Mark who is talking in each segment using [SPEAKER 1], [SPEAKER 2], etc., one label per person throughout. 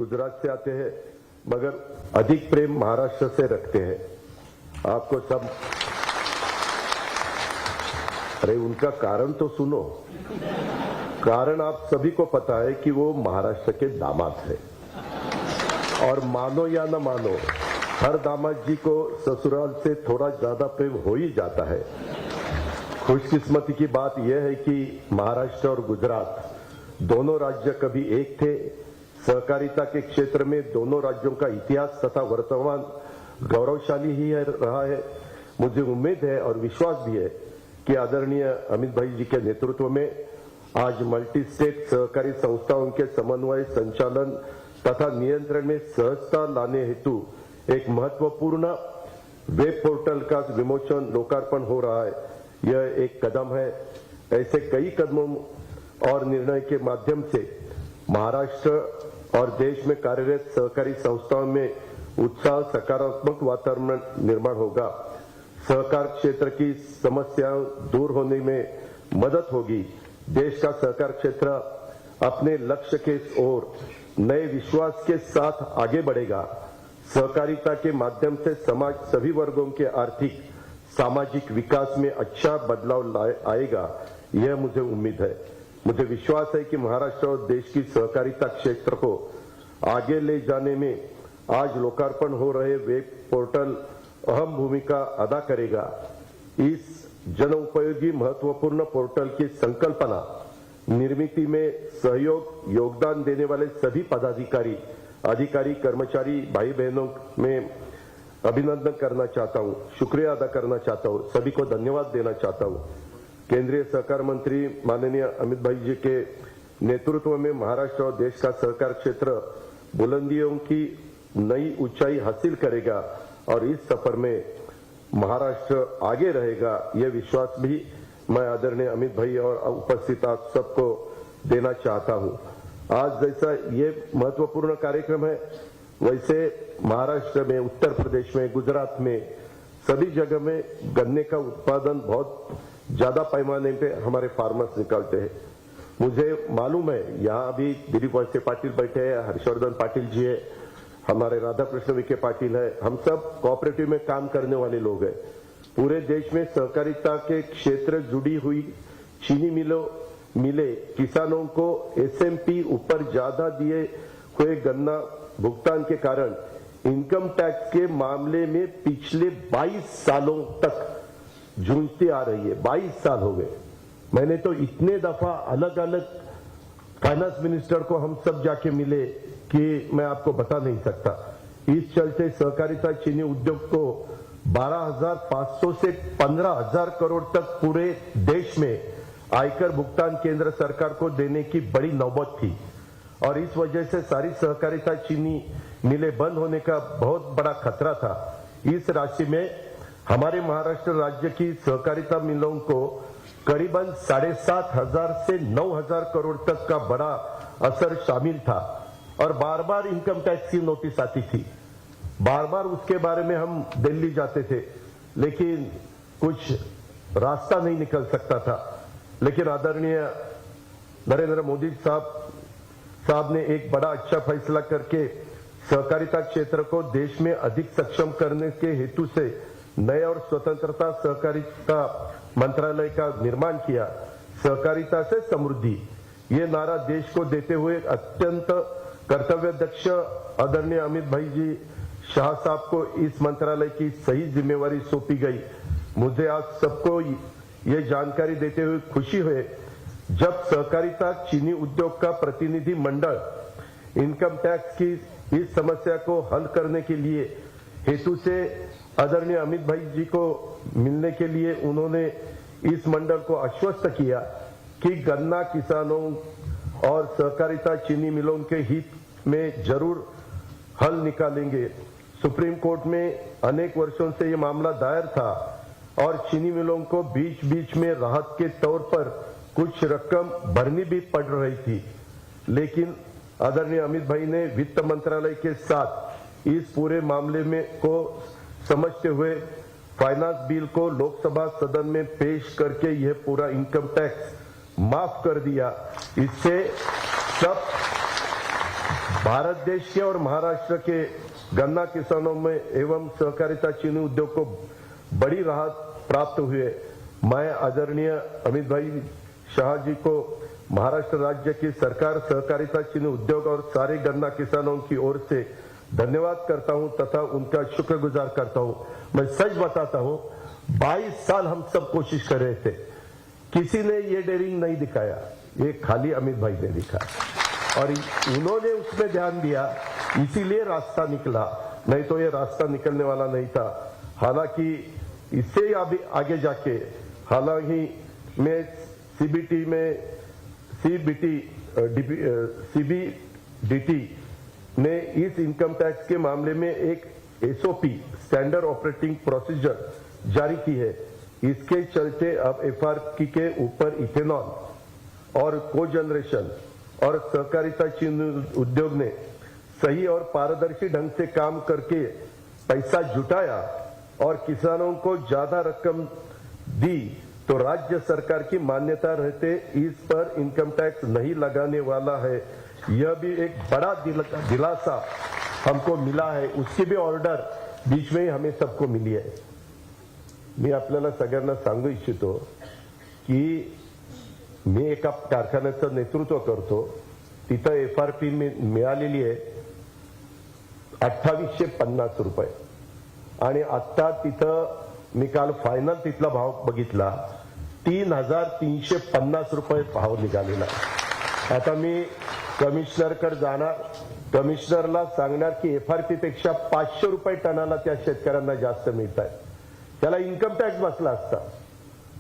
[SPEAKER 1] गुजरात से आते हैं मगर अधिक प्रेम महाराष्ट्र से रखते हैं। आपको सब अरे उनका कारण तो सुनो। कारण आप सभी को पता है कि वो महाराष्ट्र के दामाद है और मानो या न मानो हर दामाद जी को ससुराल से थोड़ा ज्यादा प्रेम हो ही जाता है। खुशकिस्मती की बात यह है कि महाराष्ट्र और गुजरात दोनों राज्य कभी एक थे। सहकारिता के क्षेत्र में दोनों राज्यों का इतिहास तथा वर्तमान गौरवशाली ही रहा है। मुझे उम्मीद है और विश्वास भी है कि आदरणीय अमित भाई जी के नेतृत्व में आज मल्टी स्टेट सहकारी संस्थाओं के समन्वय, संचालन तथा नियंत्रण में सहजता लाने हेतु एक महत्वपूर्ण वेब पोर्टल का विमोचन लोकार्पण हो रहा है। यह एक कदम है। ऐसे कई कदमों और निर्णय के माध्यम से महाराष्ट्र और देश में कार्यरत सहकारी संस्थाओं में उत्साह, सकारात्मक वातावरण निर्माण होगा। सहकार क्षेत्र की समस्याएं दूर होने में मदद होगी। देश का सहकार क्षेत्र अपने लक्ष्य के ओर नए विश्वास के साथ आगे बढ़ेगा। सहकारिता के माध्यम से समाज सभी वर्गों के आर्थिक, सामाजिक विकास में अच्छा बदलाव आएगा, यह मुझे उम्मीद है। मुझे विश्वास है कि महाराष्ट्र और देश की सहकारिता क्षेत्र को आगे ले जाने में आज लोकार्पण हो रहे वेब पोर्टल अहम भूमिका अदा करेगा। इस जनोपयोगी महत्वपूर्ण पोर्टल की संकल्पना निर्मिति में योगदान देने वाले सभी पदाधिकारी, अधिकारी, कर्मचारी, भाई बहनों में अभिनंदन करना चाहता हूं, शुक्रिया अदा करना चाहता हूं, सभी को धन्यवाद देना चाहता हूं। केंद्रीय सहकार मंत्री माननीय अमित भाई जी के नेतृत्व में महाराष्ट्र और देश का सहकार क्षेत्र बुलंदियों की नई ऊंचाई हासिल करेगा और इस सफर में महाराष्ट्र आगे रहेगा, यह विश्वास भी मैं आदरणीय अमित भाई और उपस्थित आप सबको देना चाहता हूं। आज जैसा ये महत्वपूर्ण कार्यक्रम है, वैसे महाराष्ट्र में, उत्तर प्रदेश में, गुजरात में सभी जगह में गन्ने का उत्पादन बहुत ज्यादा पैमाने पे हमारे फार्मर्स निकालते हैं। मुझे मालूम है यहाँ अभी दिलीप वळसे पाटिल बैठे हैं, हर्षवर्धन पाटिल जी है, हमारे राधा कृष्ण विखे पाटिल है, हम सब कोऑपरेटिव में काम करने वाले लोग हैं। पूरे देश में सहकारिता के क्षेत्र जुड़ी हुई चीनी मिले किसानों को एसएमपी ऊपर ज्यादा दिए हुए गन्ना भुगतान के कारण इनकम टैक्स के मामले में पिछले 22 सालों तक जूझती आ रही है। 22 साल हो गए। मैंने तो इतने दफा अलग अलग फाइनेंस मिनिस्टर को हम सब जाके मिले कि मैं आपको बता नहीं सकता। इस चलते सहकारिता चीनी उद्योग को 12,500 से 15,000 करोड़ तक पूरे देश में आयकर भुगतान केंद्र सरकार को देने की बड़ी नौबत थी और इस वजह से सारी सहकारिता चीनी मिलें बंद होने का बहुत बड़ा खतरा था। इस राशि में हमारे महाराष्ट्र राज्य की सहकारिता मिलों को करीबन 7,500 से 9,000 करोड़ तक का बड़ा असर शामिल था और बार बार इनकम टैक्स की नोटिस आती थी। बार बार उसके बारे में हम दिल्ली जाते थे, लेकिन कुछ रास्ता नहीं निकल सकता था। लेकिन आदरणीय नरेंद्र मोदी साहब ने एक बड़ा अच्छा फैसला करके सहकारिता क्षेत्र को देश में अधिक सक्षम करने के हेतु से नए और स्वतंत्रता सहकारिता मंत्रालय का निर्माण किया। सहकारिता से समृद्धि, ये नारा देश को देते हुए अत्यंत कर्तव्यदक्ष आदरणीय अमित भाई जी शाह साहब को इस मंत्रालय की सही जिम्मेवारी सौंपी गई। मुझे आज सबको ये जानकारी देते हुए खुशी हुई जब सहकारिता चीनी उद्योग का प्रतिनिधि मंडल इनकम टैक्स की इस समस्या को हल करने के लिए हेतु से आदरणीय अमित भाई जी को मिलने के लिए उन्होंने इस मंडल को आश्वस्त किया कि गन्ना किसानों और सहकारिता चीनी मिलों के हित में जरूर हल निकालेंगे। सुप्रीम कोर्ट में अनेक वर्षों से ये मामला दायर था और चीनी मिलों को बीच बीच में राहत के तौर पर कुछ रकम भरनी भी पड़ रही थी, लेकिन आदरणीय अमित भाई ने वित्त मंत्रालय के साथ इस पूरे मामले में को समझते हुए फाइनेंस बिल को लोकसभा सदन में पेश करके यह पूरा इनकम टैक्स माफ कर दिया। इससे सब भारत देश के और महाराष्ट्र के गन्ना किसानों में एवं सहकारिता चीनी उद्योग को बड़ी राहत प्राप्त हुई है। मैं आदरणीय अमित भाई शाह जी को महाराष्ट्र राज्य की सरकार, सहकारिता चीनी उद्योग और सारे गन्ना किसानों की ओर से धन्यवाद करता हूं तथा उनका शुक्रगुजार करता हूं। मैं सच बताता हूं, 22 साल हम सब कोशिश कर रहे थे, किसी ने ये डेयरिंग नहीं दिखाया, ये खाली अमित भाई ने दिखाया और उन्होंने उसमें ध्यान दिया, इसीलिए रास्ता निकला, नहीं तो ये रास्ता निकलने वाला नहीं था। हालांकि इससे आगे जाके, हालांकि मैं सीबीडीटी ने इस इनकम टैक्स के मामले में एक एसओपी, स्टैंडर्ड ऑपरेटिंग प्रोसीजर जारी की है। इसके चलते अब एफआरपी के ऊपर इथेनॉल और कोजनरेशन और सहकारिता चीनी उद्योग ने सही और पारदर्शी ढंग से काम करके पैसा जुटाया और किसानों को ज्यादा रकम दी तो राज्य सरकार की मान्यता रहते इस पर इनकम टैक्स नहीं लगाने वाला है। यह भी एक बड़ा दिलासा हमको मिला है। उसकी भी ऑर्डर बीच में ही हमें सबको मिली आहे। मी आपल्याला सगळ्यांना सांगू इच्छितो की मी एका कारखान्याचं नेतृत्व करतो, तिथं एफआरपी मिळालेली आहे 2850 रुपये आणि आता तिथं मी काल फायनल तिथला भाव बघितला 3350 रुपये भाव निघालेला। आता मी कमिशनरकडे जाणार, कमिशनरला सांगणार की एफआरपी पेक्षा 500 रुपये टनाला त्या शेतकऱ्यांना जास्त मिळत आहे, त्याला इन्कम टॅक्स बसला असता,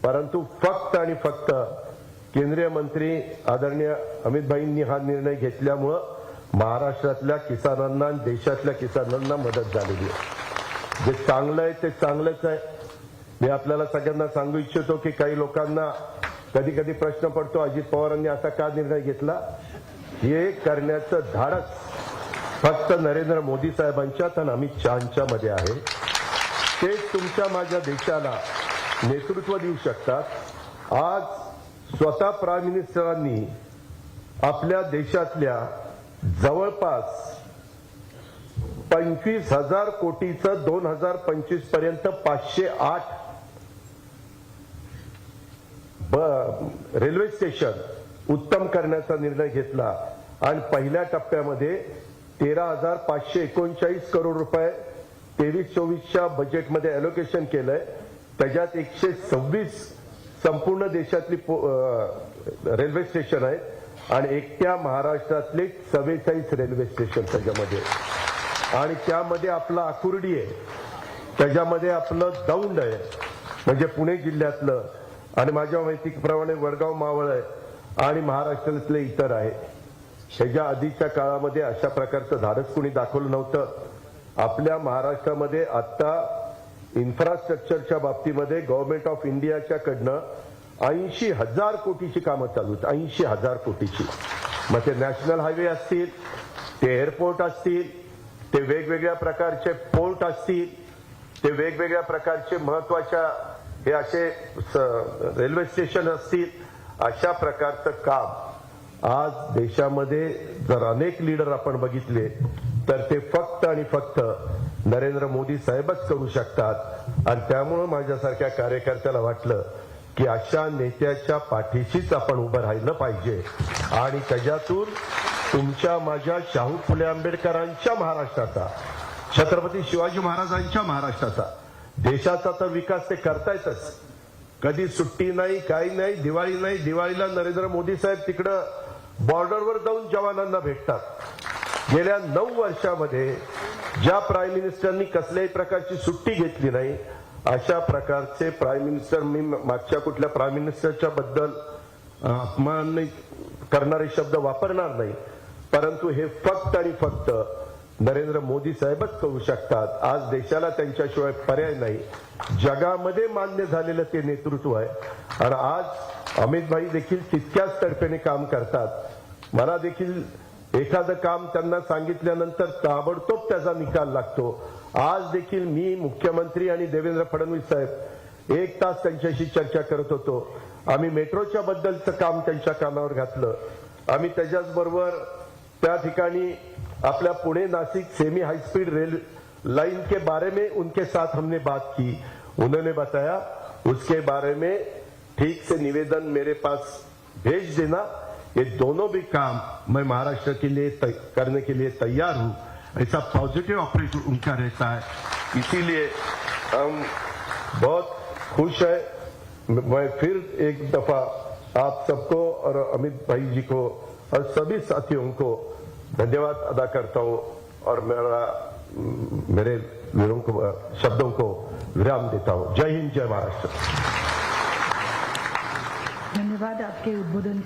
[SPEAKER 1] परंतु फक्त आणि फक्त केंद्रीय मंत्री आदरणीय अमित भाईंनी हा निर्णय घेतल्यामुळे महाराष्ट्रातल्या किसानांना, देशातल्या किसानांना मदत झालेली आहे। जे चांगलं आहे ते चांगलंच आहे। मी आपल्याला सगळ्यांना सांगू इच्छितो की काही लोकांना कधी कधी प्रश्न पडतो, अजित पवारांनी असा का निर्णय घेतला। हे करण्याचं धाडस फक्त नरेंद्र मोदी साहेबांच्या आणि अमित शहांच्या मध्ये आहे। ते तुमच्या माझ्या देशाला नेतृत्व देऊ शकतात। आज स्वतः प्राईम मिनिस्टरांनी आपल्या देशातल्या जवळपास 25,000 कोटीचं 2025 पर्यंत 508 रेल्वे स्टेशन उत्तम करण्याचा निर्णय घेतला आणि पहिल्या टप्प्यामध्ये 13,539 करोड रुपये 23-24च्या बजेटमध्ये अलोकेशन केलंय। त्याच्यात 126 संपूर्ण देशातली रेल्वे स्टेशन आहेत आणि एकट्या महाराष्ट्रातले 44 रेल्वे स्टेशन त्याच्यामध्ये, आणि त्यामध्ये आपलं आकुर्डी आहे, त्याच्यामध्ये आपलं दौंड आहे म्हणजे पुणे जिल्ह्यातलं, आणि माझ्या माहितीप्रमाणे वडगाव मावळ आहे आणि महाराष्ट्रातले इतर आहे। ह्याच्या आधीच्या काळामध्ये अशा प्रकारचं धाडस कोणी दाखवलं नव्हतं। आपल्या महाराष्ट्रामध्ये आता इन्फ्रास्ट्रक्चरच्या बाबतीमध्ये गव्हर्नमेंट ऑफ इंडियाच्याकडनं 80,000 कोटीची कामं चालू आहेत, 80,000 कोटीची। मग ते नॅशनल हायवे असतील, ते एअरपोर्ट असतील, ते वेगवेगळ्या प्रकारचे पोर्ट असतील, ते वेगवेगळ्या प्रकारचे महत्वाच्या हे असे रेल्वे स्टेशन असतील, अशा प्रकारचं काम आज देशामध्ये जर अनेक लीडर आपण बघितले तर ते फक्त आणि फक्त नरेंद्र मोदी साहेबच करू शकतात। आणि त्यामुळे माझ्यासारख्या कार्यकर्त्याला वाटलं की अशा नेत्याच्या पाठीशीच आपण उभं राहिलं पाहिजे आणि त्याच्यातून तुमच्या माझ्या शाहू फुले आंबेडकरांच्या महाराष्ट्राचा, छत्रपती शिवाजी महाराजांच्या महाराष्ट्राचा, देशाचा तर विकास ते करतायतच। कधी सुट्टी नाही, काही नाही, दिवाळी नाही, दिवाळीला नरेंद्र मोदी साहेब तिकडं बॉर्डरवर जाऊन जवानांना भेटतात। गेल्या 9 वर्षामध्ये ज्या प्राईम मिनिस्टरनी कसल्याही प्रकारची सुट्टी घेतली नाही, अशा प्रकारचे प्राईम मिनिस्टर मी मागच्या कुठल्या प्राईम मिनिस्टरच्या बद्दल अपमान करणारे शब्द वापरणार नाही, परंतु हे फक्त आणि फक्त नरेंद्र मोदी साहेबच करू शकतात। आज देशाला त्यांच्याशिवाय पर्याय नाही। जगामध्ये मान्य झालेलं ते नेतृत्व आहे आणि आज अमित भाई देखील तितक्याच तडफेने काम करतात। मला देखील एखादं काम त्यांना सांगितल्यानंतर ताबडतोब त्याचा निकाल लागतो। आज देखील मी मुख्यमंत्री आणि देवेंद्र फडणवीस साहेब 1 तास त्यांच्याशी चर्चा करत होतो। आम्ही मेट्रोच्या बद्दलचं काम त्यांच्या कानावर घातलं। आम्ही त्याच्याच बरोबर त्या ठिकाणी अपना Pune Nashik semi high speed rail line के बारे में उनके साथ हमने बात की। उन्होंने बताया उसके बारे में ठीक से निवेदन मेरे पास भेज देना। ये दोनों भी काम मैं महाराष्ट्र के लिए करने के लिए तैयार हूं। ऐसा पॉजिटिव अप्रोच उनका रहता है, इसीलिए हम बहुत खुश है। मैं फिर एक दफा आप सबको और अमित भाई जी को और सभी साथियों को धन्यवाद अदा करता हूं और मेरे शब्दों को विराम देता हूं। जय हिंद, जय महाराष्ट्र।
[SPEAKER 2] धन्यवाद आपके उद्बोधन के लिए।